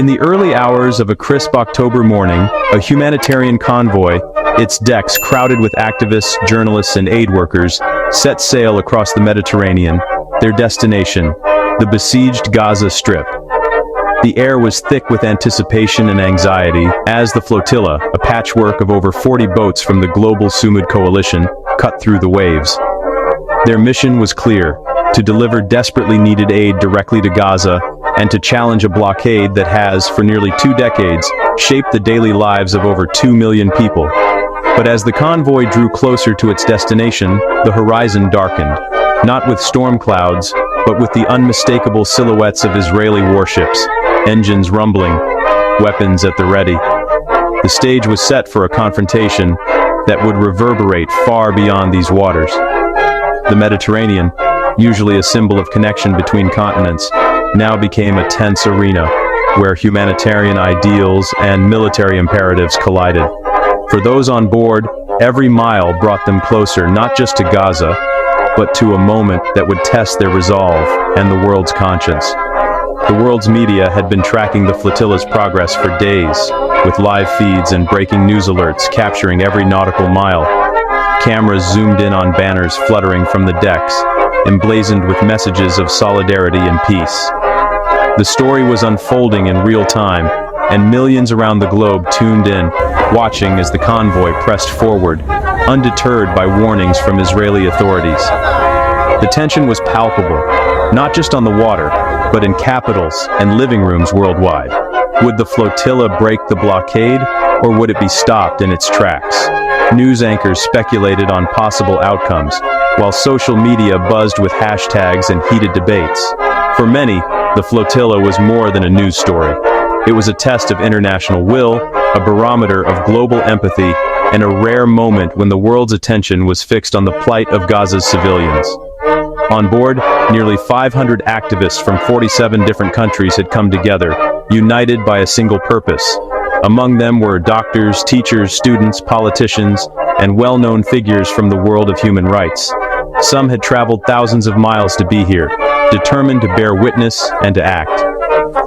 In the early hours of a crisp October morning, a humanitarian convoy, its decks crowded with activists, journalists, and aid workers, set sail across the Mediterranean, their destination, the besieged Gaza Strip. The air was thick with anticipation and anxiety as the flotilla, a patchwork of over 40 boats from the global Sumud coalition, cut through the waves. Their mission was clear: to deliver desperately needed aid directly to Gaza and to challenge a blockade that has, for nearly 2 decades, shaped the daily lives of over 2 million people. But as the convoy drew closer to its destination, the horizon darkened, not with storm clouds, but with the unmistakable silhouettes of Israeli warships, engines rumbling, weapons at the ready. The stage was set for a confrontation that would reverberate far beyond these waters. The Mediterranean, usually a symbol of connection between continents, now became a tense arena where humanitarian ideals and military imperatives collided. For those on board, every mile brought them closer not just to Gaza, but to a moment that would test their resolve and the world's conscience. The world's media had been tracking the flotilla's progress for days, with live feeds and breaking news alerts capturing every nautical mile. Cameras zoomed in on banners fluttering from the decks, emblazoned with messages of solidarity and peace. The story was unfolding in real time, and millions around the globe tuned in, watching as the convoy pressed forward, undeterred by warnings from Israeli authorities. The tension was palpable, not just on the water, but in capitals and living rooms worldwide. Would the flotilla break the blockade, or would it be stopped in its tracks? News anchors speculated on possible outcomes, while social media buzzed with hashtags and heated debates. For many, the flotilla was more than a news story. It was a test of international will, a barometer of global empathy, and a rare moment when the world's attention was fixed on the plight of Gaza's civilians. On board, nearly 500 activists from 47 different countries had come together, united by a single purpose. Among them were doctors, teachers, students, politicians, and well-known figures from the world of human rights. Some had traveled thousands of miles to be here, determined to bear witness and to act.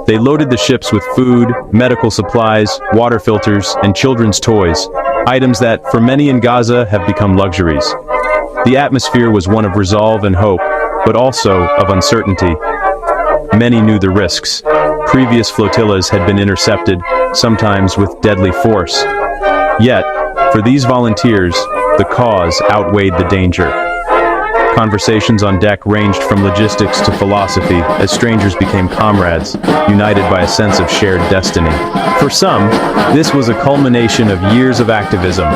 They loaded the ships with food, medical supplies, water filters, and children's toys, items that, for many in Gaza, have become luxuries. The atmosphere was one of resolve and hope, but also of uncertainty. Many knew the risks. Previous flotillas had been intercepted, sometimes with deadly force. Yet, for these volunteers, the cause outweighed the danger. Conversations on deck ranged from logistics to philosophy as strangers became comrades, united by a sense of shared destiny. For some, this was a culmination of years of activism.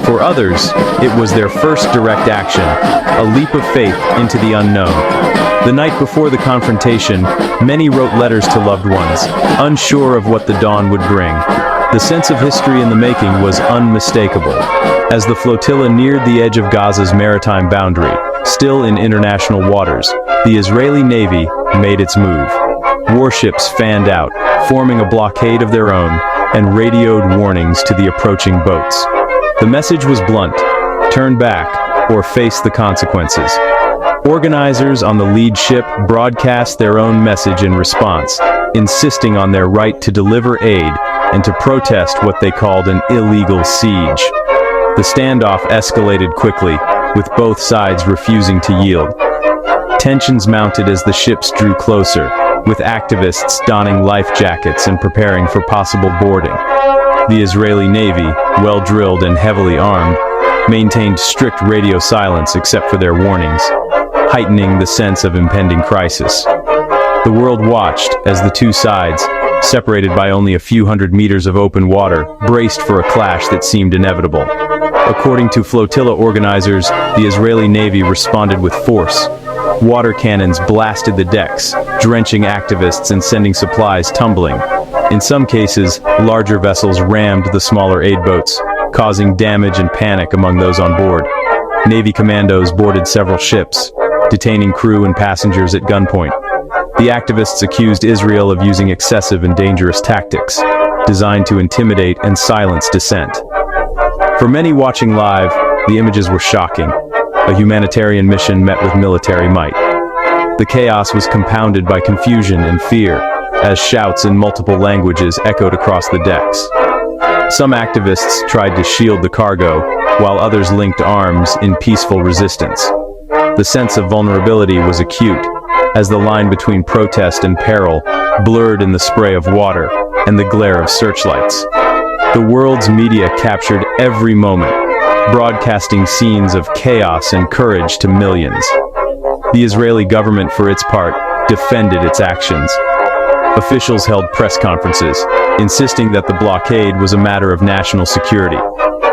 For others, it was their first direct action, a leap of faith into the unknown. The night before the confrontation, many wrote letters to loved ones, unsure of what the dawn would bring. The sense of history in the making was unmistakable. As the flotilla neared the edge of Gaza's maritime boundary, still in international waters, the Israeli Navy made its move. Warships fanned out, forming a blockade of their own, and radioed warnings to the approaching boats. The message was blunt: turn back, or face the consequences. Organizers on the lead ship broadcast their own message in response, insisting on their right to deliver aid and to protest what they called an illegal siege. The standoff escalated quickly, with both sides refusing to yield. Tensions mounted as the ships drew closer, with activists donning life jackets and preparing for possible boarding. The Israeli Navy, well-drilled and heavily armed, maintained strict radio silence except for their warnings, heightening the sense of impending crisis. The world watched as the two sides, separated by only a few hundred meters of open water, braced for a clash that seemed inevitable. According to flotilla organizers, the Israeli Navy responded with force. Water cannons blasted the decks, drenching activists and sending supplies tumbling. In some cases, larger vessels rammed the smaller aid boats, causing damage and panic among those on board. Navy commandos boarded several ships, detaining crew and passengers at gunpoint. The activists accused Israel of using excessive and dangerous tactics, designed to intimidate and silence dissent. For many watching live, the images were shocking. A humanitarian mission met with military might. The chaos was compounded by confusion and fear. as shouts in multiple languages echoed across the decks. Some activists tried to shield the cargo, while others linked arms in peaceful resistance. The sense of vulnerability was acute, as the line between protest and peril blurred in the spray of water and the glare of searchlights. The world's media captured every moment, broadcasting scenes of chaos and courage to millions. The Israeli government, for its part, defended its actions. Officials held press conferences, insisting that the blockade was a matter of national security.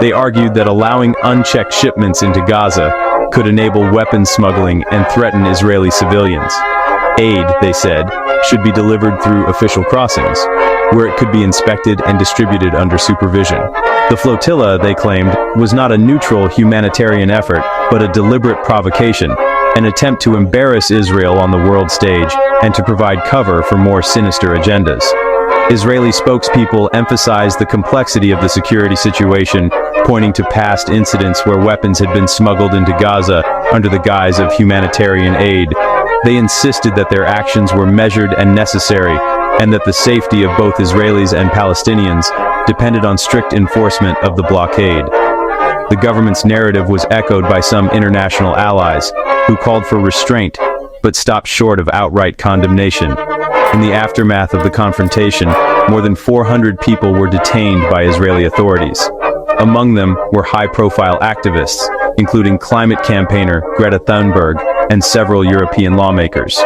They argued that allowing unchecked shipments into Gaza could enable weapons smuggling and threaten Israeli civilians. Aid, they said, should be delivered through official crossings, where it could be inspected and distributed under supervision. The flotilla, they claimed, was not a neutral humanitarian effort, but a deliberate provocation, an attempt to embarrass Israel on the world stage and to provide cover for more sinister agendas. Israeli spokespeople emphasized the complexity of the security situation, pointing to past incidents where weapons had been smuggled into Gaza under the guise of humanitarian aid. They insisted that their actions were measured and necessary, and that the safety of both Israelis and Palestinians depended on strict enforcement of the blockade. The government's narrative was echoed by some international allies, who called for restraint, but stopped short of outright condemnation. In the aftermath of the confrontation, more than 400 people were detained by Israeli authorities. Among them were high-profile activists, including climate campaigner Greta Thunberg and several European lawmakers.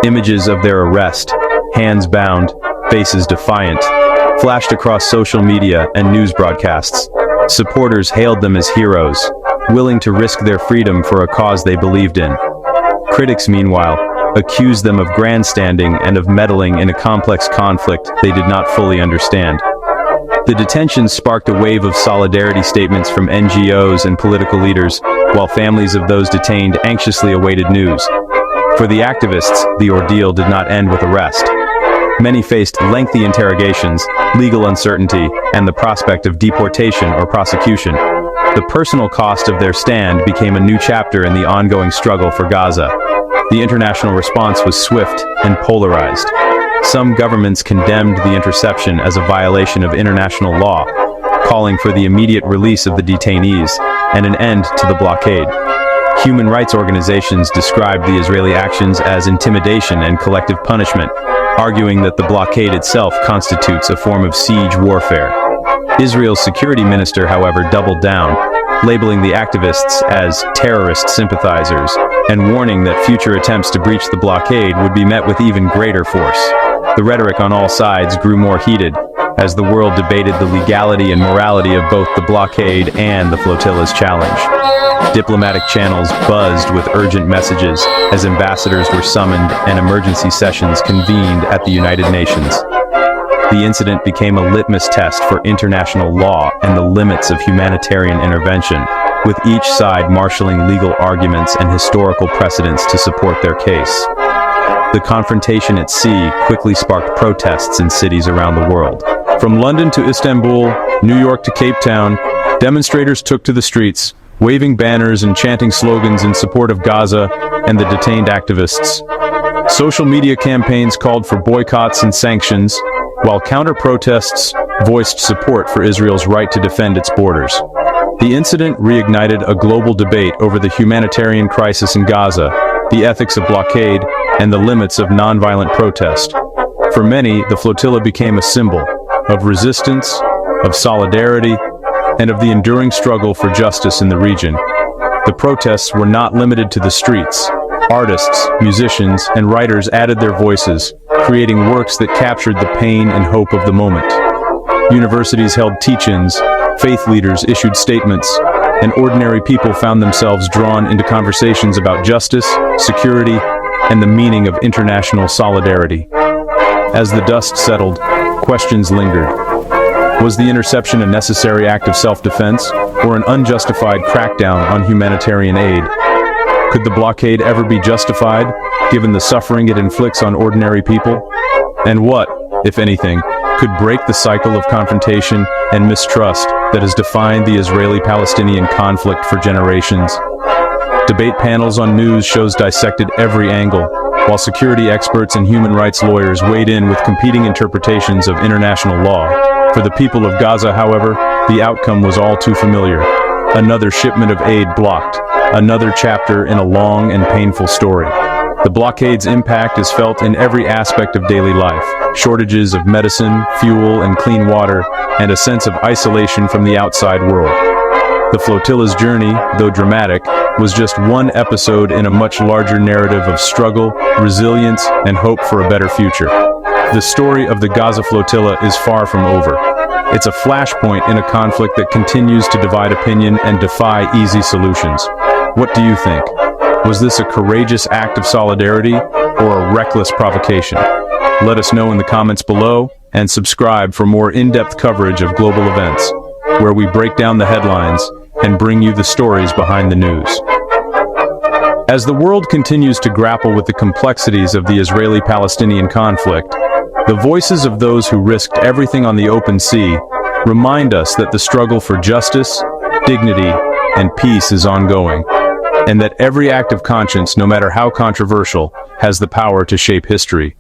Images of their arrest, hands bound, faces defiant, flashed across social media and news broadcasts. Supporters hailed them as heroes, willing to risk their freedom for a cause they believed in. Critics, meanwhile, accused them of grandstanding and of meddling in a complex conflict they did not fully understand. The detentions sparked a wave of solidarity statements from NGOs and political leaders, while families of those detained anxiously awaited news. For the activists, the ordeal did not end with arrest. Many faced lengthy interrogations, legal uncertainty, and the prospect of deportation or prosecution. The personal cost of their stand became a new chapter in the ongoing struggle for Gaza. The international response was swift and polarized. Some governments condemned the interception as a violation of international law, calling for the immediate release of the detainees and an end to the blockade. Human rights organizations described the Israeli actions as intimidation and collective punishment, arguing that the blockade itself constitutes a form of siege warfare. Israel's security minister, however, doubled down, labeling the activists as terrorist sympathizers and warning that future attempts to breach the blockade would be met with even greater force. The rhetoric on all sides grew more heated as the world debated the legality and morality of both the blockade and the flotilla's challenge. Diplomatic channels buzzed with urgent messages as ambassadors were summoned and emergency sessions convened at the United Nations. The incident became a litmus test for international law and the limits of humanitarian intervention, with each side marshaling legal arguments and historical precedents to support their case. The confrontation at sea quickly sparked protests in cities around the world. From London to Istanbul, New York to Cape Town, demonstrators took to the streets, waving banners and chanting slogans in support of Gaza and the detained activists. Social media campaigns called for boycotts and sanctions, while counter-protests voiced support for Israel's right to defend its borders. The incident reignited a global debate over the humanitarian crisis in Gaza, the ethics of blockade, and the limits of nonviolent protest. For many, the flotilla became a symbol of resistance, of solidarity, and of the enduring struggle for justice in the region. The protests were not limited to the streets. Artists, musicians, and writers added their voices, creating works that captured the pain and hope of the moment. Universities held teach-ins, faith leaders issued statements, and ordinary people found themselves drawn into conversations about justice, security, and the meaning of international solidarity. As the dust settled, questions lingered. Was the interception a necessary act of self-defense, or an unjustified crackdown on humanitarian aid? Could the blockade ever be justified, given the suffering it inflicts on ordinary people? And what, if anything, could break the cycle of confrontation and mistrust that has defined the Israeli-Palestinian conflict for generations? Debate panels on news shows dissected every angle, while security experts and human rights lawyers weighed in with competing interpretations of international law. For the people of Gaza, however, the outcome was all too familiar. Another shipment of aid blocked, another chapter in a long and painful story. The blockade's impact is felt in every aspect of daily life: shortages of medicine, fuel, and clean water, and a sense of isolation from the outside world. The flotilla's journey, though dramatic, was just one episode in a much larger narrative of struggle, resilience, and hope for a better future. The story of the Gaza Flotilla is far from over. It's a flashpoint in a conflict that continues to divide opinion and defy easy solutions. What do you think? Was this a courageous act of solidarity or a reckless provocation? Let us know in the comments below, and subscribe for more in-depth coverage of global events, where we break down the headlines and bring you the stories behind the news. As the world continues to grapple with the complexities of the Israeli-Palestinian conflict, the voices of those who risked everything on the open sea remind us that the struggle for justice, dignity, and peace is ongoing, and that every act of conscience, no matter how controversial, has the power to shape history.